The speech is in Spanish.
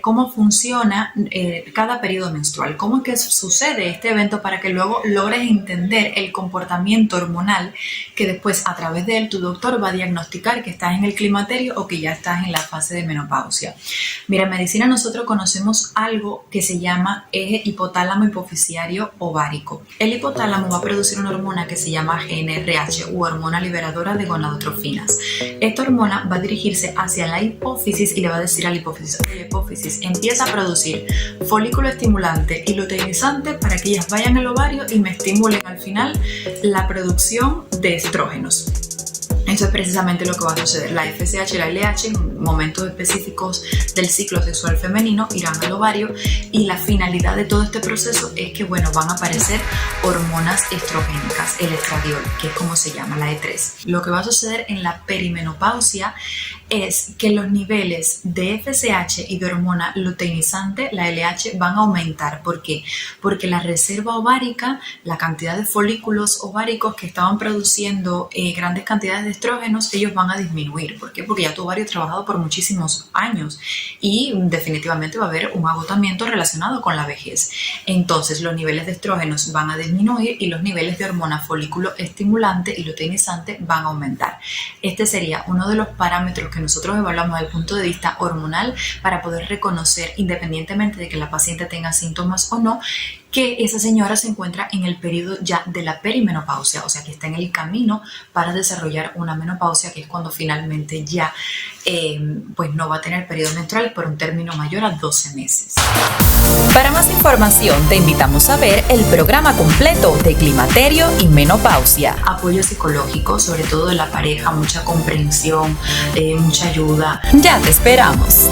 cómo funciona cada periodo menstrual, cómo es que sucede este evento para que luego logres entender el comportamiento hormonal que después a través de él tu doctor va a diagnosticar que estás en el climaterio o que ya estás en la fase de menopausia. Mira, en medicina nosotros conocemos algo que se llama eje hipotálamo hipofisiario ovárico. El hipotálamo va a producir una hormona que se llama GnRH u hormona liberadora de gonadotrofinas. Esta hormona va a dirigirse hacia la hipófisis y le va a decir a la hipófisis empieza a producir folículo estimulante y luteinizante para que ellas vayan al ovario y me estimulen al final la producción de estrógenos. Eso es precisamente lo que va a suceder. La FSH y la LH en momentos específicos del ciclo sexual femenino irán al ovario y la finalidad de todo este proceso es que, bueno, van a aparecer hormonas estrogénicas, el estradiol, que es como se llama, la E3. Lo que va a suceder en la perimenopausia es que los niveles de FSH y de hormona luteinizante, la LH, van a aumentar. ¿Por qué? Porque la reserva ovárica, la cantidad de folículos ováricos que estaban produciendo grandes cantidades de estrógenos, ellos van a disminuir. ¿Por qué? Porque ya tu ovario ha trabajado por muchísimos años y definitivamente va a haber un agotamiento relacionado con la vejez. Entonces los niveles de estrógenos van a disminuir y los niveles de hormona folículo estimulante y luteinizante van a aumentar. Este sería uno de los parámetros que nosotros evaluamos desde el punto de vista hormonal para poder reconocer, independientemente de que la paciente tenga síntomas o no, que esa señora se encuentra en el periodo ya de la perimenopausia, o sea que está en el camino para desarrollar una menopausia, que es cuando finalmente ya pues no va a tener periodo menstrual por un término mayor a 12 meses. Para más información te invitamos a ver el programa completo de climaterio y menopausia. Apoyo psicológico, sobre todo de la pareja, mucha comprensión, mucha ayuda. Ya te esperamos.